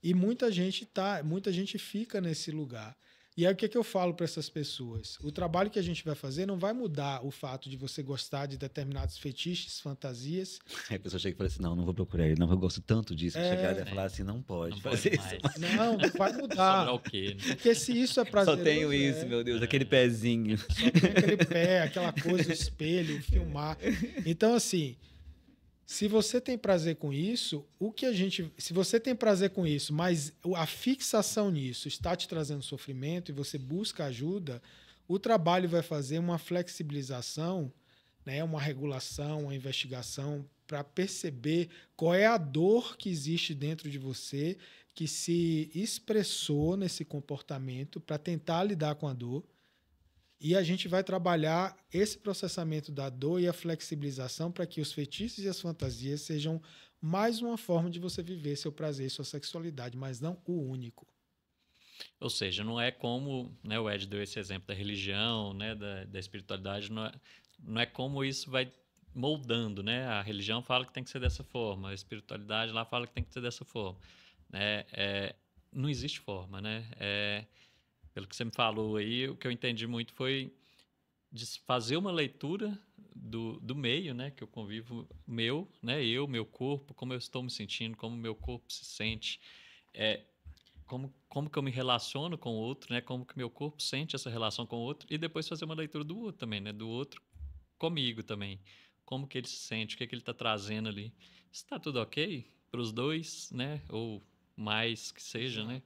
E muita gente fica nesse lugar. E aí o que eu falo para essas pessoas? O trabalho que a gente vai fazer não vai mudar o fato de você gostar de determinados fetiches, fantasias. Aí a pessoa chega e fala assim, não vou procurar ele, não, eu gosto tanto disso. Chegar e falar assim, não pode fazer isso. Não vai mudar. Sobrar o quê, né? Porque se isso é prazeroso... Só tenho isso, meu Deus, aquele pezinho. Só tem aquele pé, aquela coisa, o espelho, filmar. Então, assim... Se você tem prazer com isso, se você tem prazer com isso, mas a fixação nisso está te trazendo sofrimento e você busca ajuda, o trabalho vai fazer uma flexibilização, né, uma regulação, uma investigação para perceber qual é a dor que existe dentro de você, que se expressou nesse comportamento para tentar lidar com a dor. E a gente vai trabalhar esse processamento da dor e a flexibilização para que os fetiches e as fantasias sejam mais uma forma de você viver seu prazer e sua sexualidade, mas não o único. Ou seja, não é como, né, o Ed deu esse exemplo da religião, né, da espiritualidade, não é como isso vai moldando, né? A religião fala que tem que ser dessa forma, a espiritualidade lá fala que tem que ser dessa forma, né? Não existe forma, né? Pelo que você me falou aí, o que eu entendi muito foi de fazer uma leitura do meio, né, que eu convivo meu, né, meu corpo, como eu estou me sentindo, como o meu corpo se sente, como que eu me relaciono com o outro, né, como que meu corpo sente essa relação com o outro, e depois fazer uma leitura do outro também, né, do outro comigo também, como que ele se sente, o que ele está trazendo ali. Está tudo ok para os dois, né, ou mais que seja, né?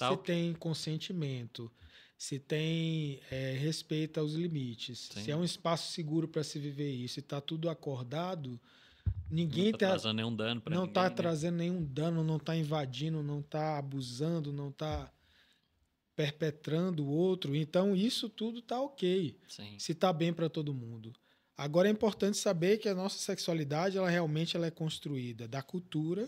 Se tem consentimento, se tem respeito aos limites, Sim. se é um espaço seguro para se viver isso, se está tudo acordado, ninguém não está trazendo nenhum dano para ninguém. Não está trazendo nenhum dano, não está invadindo, não está abusando, não está perpetrando o outro. Então, isso tudo está ok. Sim. Se está bem para todo mundo. Agora, é importante saber que a nossa sexualidade, ela realmente é construída da cultura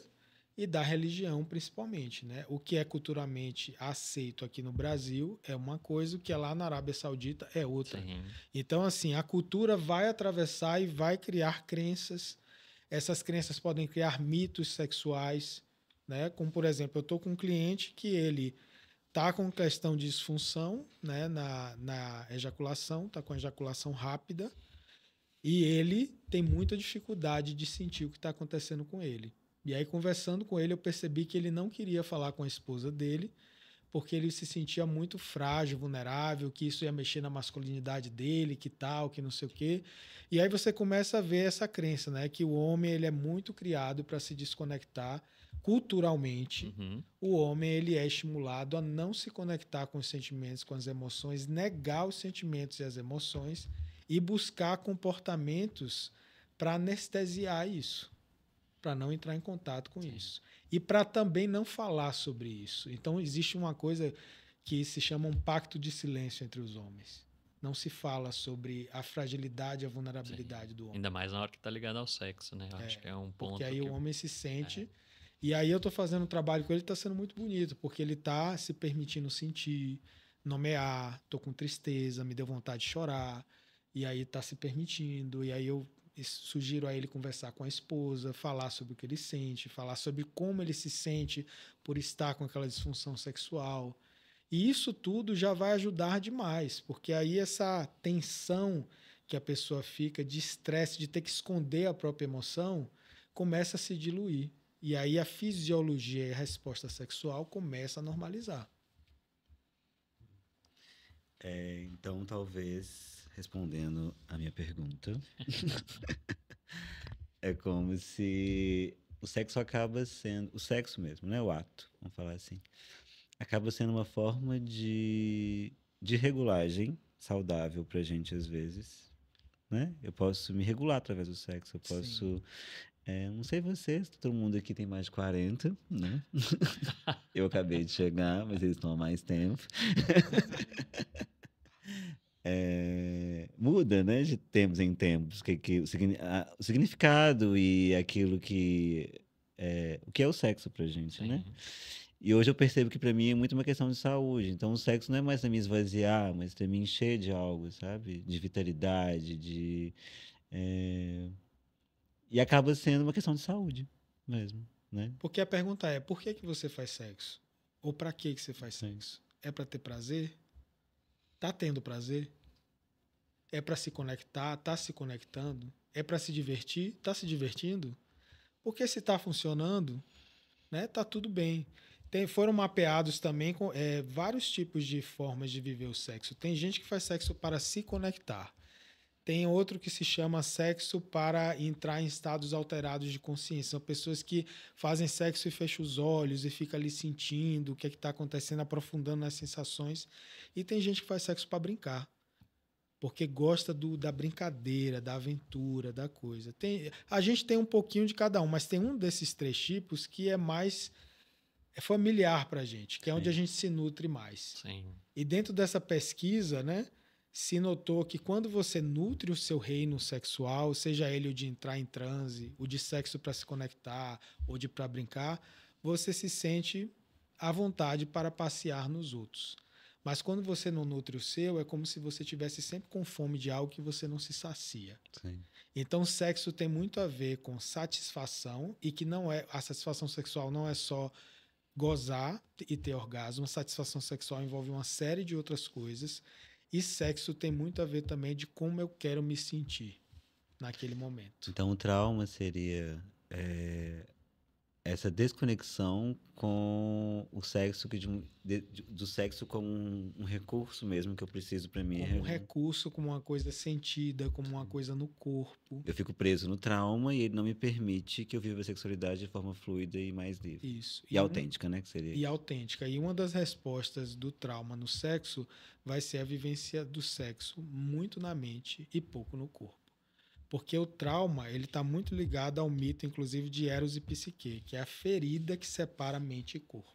e da religião, principalmente, né? O que é culturalmente aceito aqui no Brasil é uma coisa, o que é lá na Arábia Saudita é outra. Sim. Então, assim, a cultura vai atravessar e vai criar crenças. Essas crenças podem criar mitos sexuais, né? Como, por exemplo, eu estou com um cliente que ele está com questão de disfunção, né? na ejaculação, está com ejaculação rápida, e ele tem muita dificuldade de sentir o que está acontecendo com ele. E aí, conversando com ele, eu percebi que ele não queria falar com a esposa dele, porque ele se sentia muito frágil, vulnerável, que isso ia mexer na masculinidade dele, que tal, que não sei o quê. E aí você começa a ver essa crença, né? Que o homem ele é muito criado para se desconectar culturalmente. Uhum. O homem ele é estimulado a não se conectar com os sentimentos, com as emoções, negar os sentimentos e as emoções e buscar comportamentos para anestesiar isso, para não entrar em contato com isso. E para também não falar sobre isso. Então, existe uma coisa que se chama um pacto de silêncio entre os homens. Não se fala sobre a fragilidade e a vulnerabilidade do homem. Ainda mais na hora que está ligado ao sexo, né? Eu acho que é um ponto. Porque aí o homem se sente... E aí eu estou fazendo um trabalho com ele, está sendo muito bonito, porque ele está se permitindo sentir, nomear, estou com tristeza, me deu vontade de chorar, e aí está se permitindo, e aí eu sugiro a ele conversar com a esposa, falar sobre o que ele sente, falar sobre como ele se sente por estar com aquela disfunção sexual. E isso tudo já vai ajudar demais, porque aí essa tensão que a pessoa fica de estresse, de ter que esconder a própria emoção, começa a se diluir. E aí a fisiologia e a resposta sexual começa a normalizar. Então, talvez, respondendo a minha pergunta, é como se o sexo acaba sendo... O sexo mesmo, né? O ato, vamos falar assim. Acaba sendo uma forma de regulagem saudável pra gente, às vezes, né? Eu posso me regular através do sexo, eu posso... não sei vocês, todo mundo aqui tem mais de 40, né? Eu acabei de chegar, mas eles estão há mais tempo. Muda, né? De tempos em tempos, o significado e aquilo que... o que é o sexo pra gente, Sim. né? E hoje eu percebo que pra mim é muito uma questão de saúde. Então o sexo não é mais pra me esvaziar, mas pra me encher de algo, sabe? De vitalidade, E acaba sendo uma questão de saúde mesmo, né? Porque a pergunta é, por que você faz sexo? Ou para que você faz Sim. sexo? É para ter prazer? Tá tendo prazer? É para se conectar? Tá se conectando? É para se divertir? Tá se divertindo? Porque se tá funcionando, né, tá tudo bem. Foram mapeados também com vários tipos de formas de viver o sexo. Tem gente que faz sexo para se conectar. Tem outro que se chama sexo para entrar em estados alterados de consciência. São pessoas que fazem sexo e fecham os olhos e fica ali sentindo o que é que está acontecendo, aprofundando nas sensações. E tem gente que faz sexo para brincar, porque gosta da brincadeira, da aventura, da coisa. A gente tem um pouquinho de cada um, mas tem um desses três tipos que é mais familiar para a gente, que é onde a gente se nutre mais. Sim. E dentro dessa pesquisa, né, se notou que quando você nutre o seu reino sexual, seja ele o de entrar em transe, o de sexo para se conectar, ou de para brincar, você se sente à vontade para passear nos outros. Mas quando você não nutre o seu, é como se você tivesse sempre com fome de algo que você não se sacia. Sim. Então, o sexo tem muito a ver com satisfação, e que não é a satisfação sexual não é só gozar e ter orgasmo. A satisfação sexual envolve uma série de outras coisas. E sexo tem muito a ver também de como eu quero me sentir naquele momento. Então o trauma seria essa desconexão com o sexo, do sexo como um recurso mesmo que eu preciso para mim. Como um recurso, como uma coisa sentida, como uma coisa no corpo. Eu fico preso no trauma e ele não me permite que eu viva a sexualidade de forma fluida e mais livre. Isso. E autêntica, né? Que seria e autêntica. E uma das respostas do trauma no sexo vai ser a vivência do sexo muito na mente e pouco no corpo. Porque o trauma ele está muito ligado ao mito, inclusive, de Eros e Psique, que é a ferida que separa mente e corpo.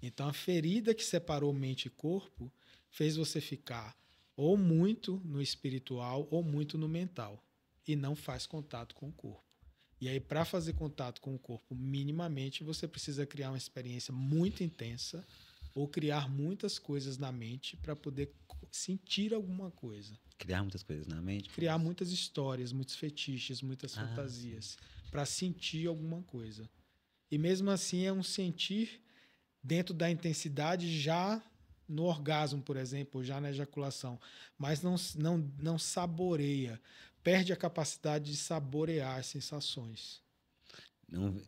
Então, a ferida que separou mente e corpo fez você ficar ou muito no espiritual ou muito no mental, e não faz contato com o corpo. E aí, para fazer contato com o corpo minimamente, você precisa criar uma experiência muito intensa ou criar muitas coisas na mente para poder sentir alguma coisa. Criar muitas coisas na mente? Criar muitas histórias, muitos fetiches, muitas fantasias, para sentir alguma coisa. E mesmo assim é um sentir dentro da intensidade já no orgasmo, por exemplo, já na ejaculação, mas não saboreia, perde a capacidade de saborear as sensações. Não,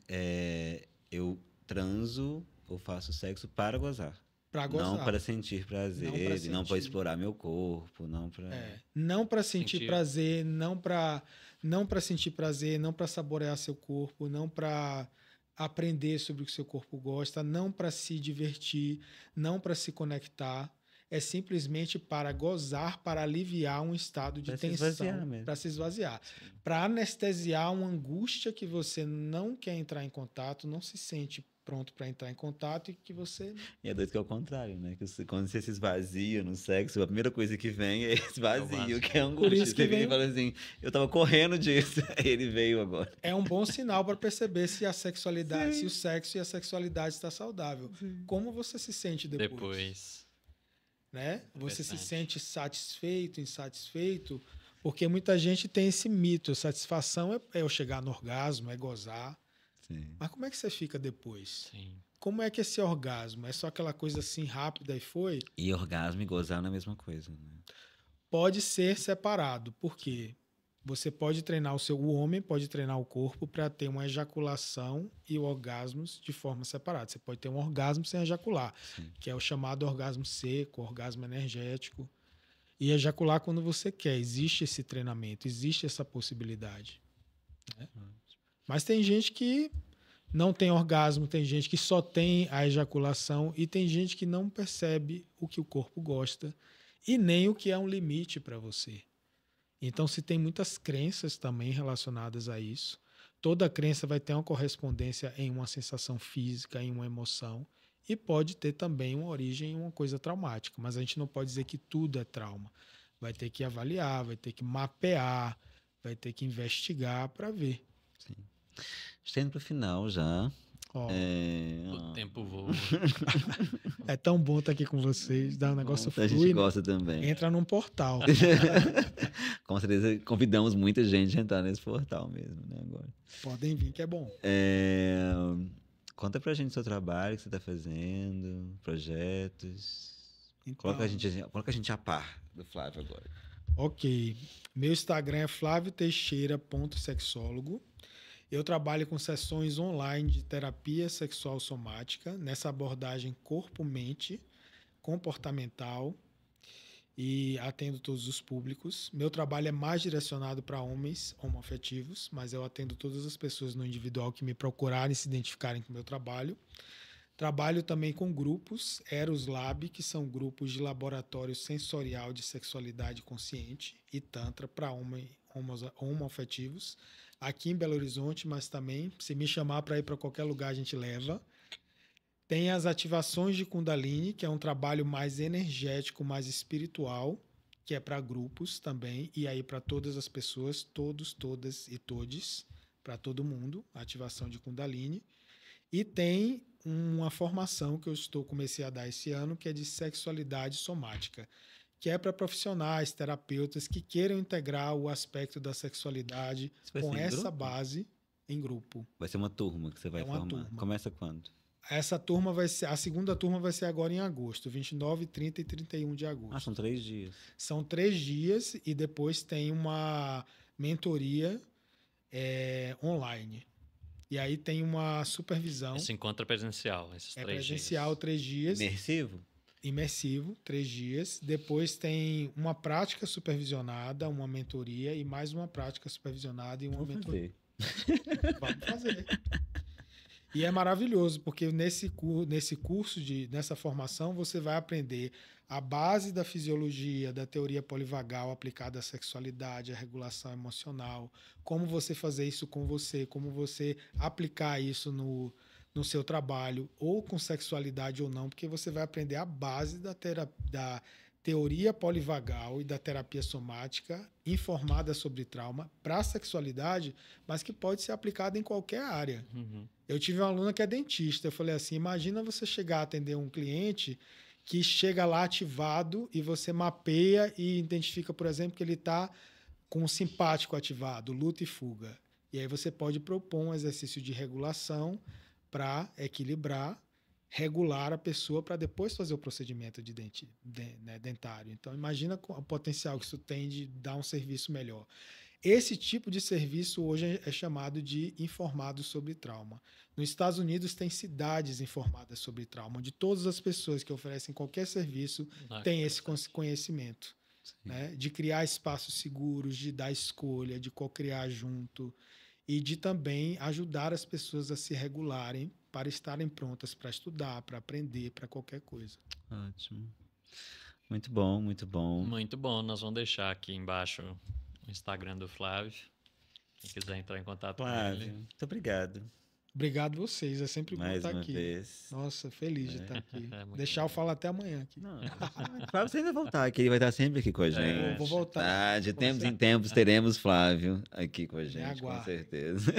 eu transo ou faço sexo para gozar. Para gozar. Não para sentir prazer, não para explorar meu corpo, não para... não para sentir prazer, não para sentir prazer, não para saborear seu corpo, não para aprender sobre o que seu corpo gosta, não para se divertir, não para se conectar. É simplesmente para gozar, para aliviar um estado de tensão, para se esvaziar, para anestesiar uma angústia que você não quer entrar em contato, não se sente pronto para entrar em contato e que você... E é doido que é o contrário, né? Que quando você se esvazia no sexo, a primeira coisa que vem é esse vazio, que é angústia. Por isso que você vem e fala assim, eu tava correndo disso, aí ele veio agora. É um bom sinal para perceber se a sexualidade, se o sexo e a sexualidade está saudável. Sim. Como você se sente depois? Né? Você se sente satisfeito, insatisfeito, Porque muita gente tem esse mito, satisfação é eu chegar no orgasmo, é gozar. Sim. Mas como é que você fica depois? Sim. Como é que esse orgasmo? É só aquela coisa assim rápida e foi? E orgasmo e gozar não é a mesma coisa, né? Pode ser separado. Por quê? Você pode treinar o homem pode treinar o corpo para ter uma ejaculação e orgasmos de forma separada. Você pode ter um orgasmo sem ejacular, Sim. que é o chamado orgasmo seco, orgasmo energético. E ejacular quando você quer. Existe esse treinamento, existe essa possibilidade. Né? Mas tem gente que não tem orgasmo, tem gente que só tem a ejaculação e tem gente que não percebe o que o corpo gosta e nem o que é um limite para você. Então, se tem muitas crenças também relacionadas a isso, toda crença vai ter uma correspondência em uma sensação física, em uma emoção, e pode ter também uma origem em uma coisa traumática. Mas a gente não pode dizer que tudo é trauma. Vai ter que avaliar, vai ter que mapear, vai ter que investigar para ver. Sim. Está indo para o final já. Ó, O tempo voa. é tão bom estar aqui com vocês, dá um negócio A gente flui, né? gosta também. Entra num portal. Com certeza convidamos muita gente a entrar nesse portal mesmo, né? Agora. Podem vir que é bom. Conta pra gente o seu trabalho que você está fazendo, projetos. Então, Coloca a gente a par do Flávio agora. ok. Meu Instagram é flavioteixeira.sexólogo. Eu trabalho com sessões online de terapia sexual somática, nessa abordagem corpo-mente, comportamental, e atendo todos os públicos. Meu trabalho é mais direcionado para homens homoafetivos, mas eu atendo todas as pessoas no individual que me procurarem e se identificarem com o meu trabalho. Trabalho também com grupos, Eros Lab, que são grupos de laboratório sensorial de sexualidade consciente, e Tantra para homoafetivos, aqui em Belo Horizonte, mas também, se me chamar para ir para qualquer lugar, a gente leva. Tem as ativações de Kundalini, que é um trabalho mais energético, mais espiritual, que é para grupos também, e aí para todas as pessoas, todos, todas e todes, para todo mundo, a ativação de Kundalini. E tem uma formação que eu comecei a dar esse ano, que é de sexualidade somática, que é para profissionais, terapeutas que queiram integrar o aspecto da sexualidade com essa base em grupo. Vai ser uma turma que você vai formar. Turma. Começa quando? Essa turma vai ser, a segunda turma vai ser agora em agosto, 29, 30 e 31 de agosto. São 3 dias. São 3 dias e depois tem uma mentoria online. E aí tem uma supervisão. Esse encontro é presencial, esses 3 dias. É presencial, 3 dias. Imersivo, 3 dias. Depois tem uma prática supervisionada, uma mentoria e mais uma prática supervisionada e uma mentoria. Vamos fazer. E é maravilhoso, porque nessa formação, você vai aprender a base da fisiologia, da teoria polivagal aplicada à sexualidade, à regulação emocional, como você fazer isso com você, como você aplicar isso no seu trabalho, ou com sexualidade ou não, porque você vai aprender a base da teoria polivagal e da terapia somática informada sobre trauma para a sexualidade, mas que pode ser aplicada em qualquer área. Uhum. Eu tive uma aluna que é dentista. Eu falei assim, imagina você chegar a atender um cliente que chega lá ativado e você mapeia e identifica, por exemplo, que ele está com o simpático ativado, luta e fuga. E aí você pode propor um exercício de regulação para equilibrar, regular a pessoa para depois fazer o procedimento dentário. Então, imagina o potencial que isso tem de dar um serviço melhor. Esse tipo de serviço hoje é chamado de informado sobre trauma. Nos Estados Unidos tem cidades informadas sobre trauma, onde todas as pessoas que oferecem qualquer serviço têm esse conhecimento, né? De criar espaços seguros, de dar escolha, de co-criar junto e de também ajudar as pessoas a se regularem para estarem prontas para estudar, para aprender, para qualquer coisa. Ótimo. Muito bom, muito bom. Muito bom. Nós vamos deixar aqui embaixo o Instagram do Flávio. Quem quiser entrar em contato com ele. Muito obrigado. Obrigado vocês, é sempre bom estar aqui. Vez. Nossa, feliz de estar aqui. Deixar eu falar até amanhã aqui. Não, Flávio sempre vai voltar aqui, ele vai estar sempre aqui com a gente. Vou voltar. De tempos em tempos teremos Flávio aqui com a gente, com certeza.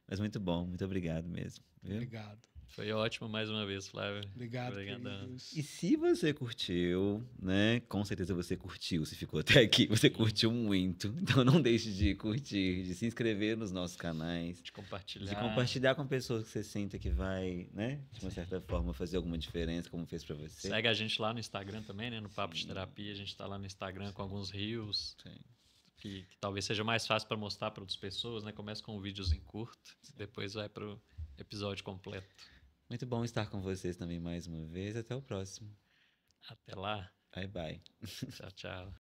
Mas muito bom, muito obrigado mesmo. Viu? Obrigado. Foi ótimo mais uma vez, Flávio. Obrigado, Obrigadão. queridos. E se você curtiu, né? Com certeza você curtiu, se ficou até aqui, você curtiu muito. Então não deixe de curtir, de se inscrever nos nossos canais, De compartilhar. de compartilhar com pessoas que você sinta que vai, né? De uma certa forma fazer alguma diferença, como fez pra você. Segue a gente lá no Instagram também, né? No Papo de Sim. Terapia. A gente tá lá no Instagram com alguns reels. Sim. Que talvez seja mais fácil para mostrar para outras pessoas, né? Começa com um videozinho curto, depois vai pro episódio completo. Muito bom estar com vocês também mais uma vez. Até o próximo. Até lá. Bye, bye. Tchau, tchau.